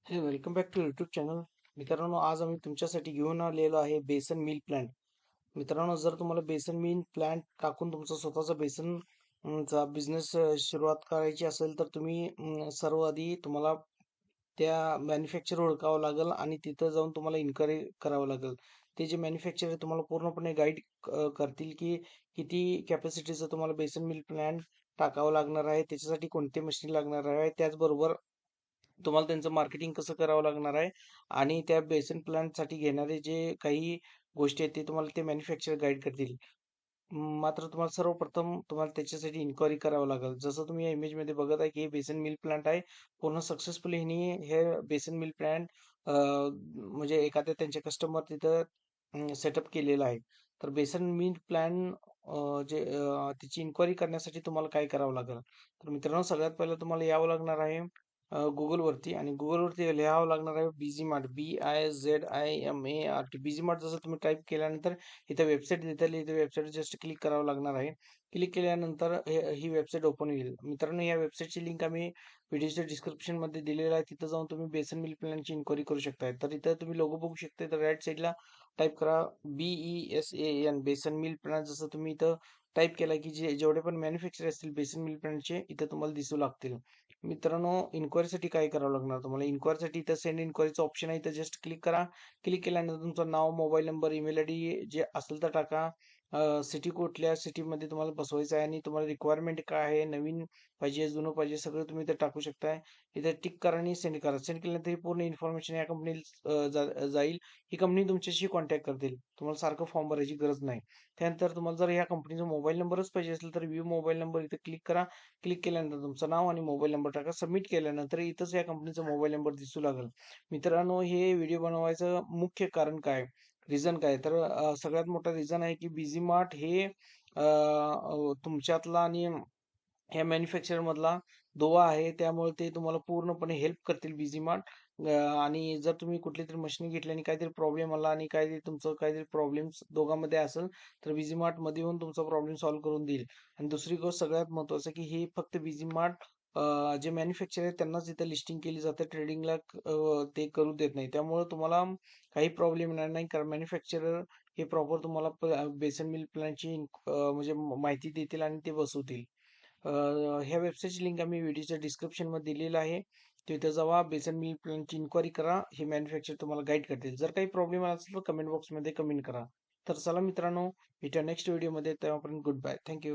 हे welcome back to YouTube channel. मित्रांनो, आज आम्ही तुमच्यासाठी घेऊन आलेलो आहे बेसन मिल प्लांट. मित्रांनो, जर तुम्हाला बेसन मिल प्लांट टाकून तुमचा स्वतःचा बेसन चा बिझनेस सुरुवात करायची असेल, तर तुम्ही सर्व आधी तुम्हाला त्या मॅन्युफॅक्चर ओळखावं लागेल आणि तिथं जाऊन तुम्हाला इन्क्वायरी करावं लागेल. ते जे मॅन्युफॅक्चर आहे तुम्हाला पूर्णपणे गाईड करतील की किती कॅपॅसिटीचं तुम्हाला बेसन मिल प्लांट टाकावं लागणार आहे, त्याच्यासाठी कोणते मशीन लागणार आहे, त्याचबरोबर तुम्हाला त्यांचं मार्केटिंग कसं करावं लागणार आहे आणि त्या बेसन प्लांटसाठी घेणारे जे काही गोष्टी आहेत ते तुम्हाला ते मॅन्युफॅक्चर गाईड करतील. मात्र तुम्हाला सर्वप्रथम तुम्हाला त्याच्यासाठी इन्क्वायरी करावं लागेल. जसं तुम्ही या इमेजमध्ये बघत आहे की हे बेसन मिल प्लांट आहे. पूर्ण सक्सेसफुली ह्यांनी हे बेसन मिल प्लांट म्हणजे एखाद्या त्यांचे कस्टमर तिथं सेटअप केलेला आहे. तर बेसन मिल प्लॅन त्याची इन्क्वायरी करण्यासाठी तुम्हाला काय करावं लागेल? तर मित्रांनो, सगळ्यात पहिलं तुम्हाला यावं लागणार आहे Googleवरती आणि Googleवरती लिहावं लागणार आहे busy mart, BIZIMART. Busy mart जसं तुम्ही टाईप केल्यानंतर इथं वेबसाईट दिलेली, इथे वेबसाईट जस्ट क्लिक करावं लागणार आहे. क्लिक केल्यानंतर ही वेबसाईट ओपन होईल. मित्रांनो, या वेबसाईटची लिंक आम्ही व्हिडिओच्या डिस्क्रिप्शनमध्ये दिलेलं आहे. तिथं जाऊन तुम्ही बेसन मिल प्लॅनची इन्क्वायरी करू शकताय. तर इथं तुम्ही लोगो बघू शकता. तर राईट साईडला टाईप करा BESAN बेसन मिल प्लॅन. जसं तुम्ही इथं टाईप केला की जेवढे पण मॅन्युफॅक्चर असतील बेसन मिल प्लॅनचे इथं तुम्हाला दिसू लागतील. मित्रांनो, इन्क्वायरीसाठी काय करावं लागणार तुम्हाला? इन्क्वायरीसाठी इथं सेंड इन्क्वायरीचं ऑप्शन आहे, इथं जस्ट क्लिक करा. क्लिक केल्यानंतर तुमचं नाव, मोबाईल नंबर, ईमेल आयडी जे असेल तर टाका. सिटी कुठल्या सिटीमध्ये तुम्हाला बसवायचं आहे आणि तुम्हाला रिक्वायरमेंट काय आहे, नवीन पाहिजे, जुनं पाहिजे, सगळं तुम्ही इथं टाकू शकताय. इथं टिक करा आणि सेंड करा. सेंड केल्यानंतर ही पूर्ण इन्फॉर्मेशन या कंपनीला जाईल. ही कंपनी तुमच्याशी कॉन्टॅक्ट करतील. तुम्हाला सारखं फॉर्म भरायची गरज नाही. त्यानंतर तुम्हाला जर ह्या कंपनीचा मोबाईल नंबरच पाहिजे असेल तर व्ह्यू मोबाईल नंबर इथं क्लिक करा. क्लिक केल्यानंतर तुमचं नाव आणि मोबाईल नंबर टाका. सबमिट केल्यानंतर इथंच या कंपनीचा मोबाईल नंबर दिसू लागेल. मित्रांनो, हे व्हिडिओ बनवायचं मुख्य कारण काय? रिझन काय? तर सगळ्यात मोठा रिझन आहे की बिझी मार्ट हे तुमच्यातला आणि ह्या मॅन्युफॅक्चर मधला दुवा आहे. त्यामुळे ते तुम्हाला पूर्णपणे हेल्प करतील बिझी मार्ट. आणि जर तुम्ही कुठली तरी मशीन घेतली आणि काहीतरी प्रॉब्लेम आला आणि काहीतरी तुमचं काहीतरी प्रॉब्लेम्स दोघांमध्ये असेल, तर बिझी मार्ट मध्ये येऊन तुमचा प्रॉब्लेम सॉल्व्ह करून देईल. आणि दुसरी गोष्ट सगळ्यात महत्त्वाचं की ही फक्त बिझी मार्ट जे मॅन्युफॅक्चर आहे त्यांनाच इथं लिस्टिंग केली जाते. ट्रेडिंगला ते करू देत नाही. त्यामुळे तुम्हाला काही प्रॉब्लेम येणार नाही, कारण मॅन्युफॅक्चरर हे प्रॉपर तुम्हाला बेसन मिल प्लॅनची म्हणजे माहिती देतील आणि ते बसवतील. ह्या वेबसाईटची लिंक आम्ही व्हिडिओच्या डिस्क्रिप्शनमध्ये दिलेलं आहे. तिथे जावा, बेसन मिल प्लॅनची इन्क्वायरी करा. हे मॅन्युफॅक्चर तुम्हाला गाईड करतील. जर काही प्रॉब्लेम आला असेल तर कमेंट बॉक्समध्ये कमेंट करा. तर चला मित्रांनो, भेटूया नेक्स्ट व्हिडिओमध्ये. तेव्हापर्यंत गुड बाय. थँक्यू.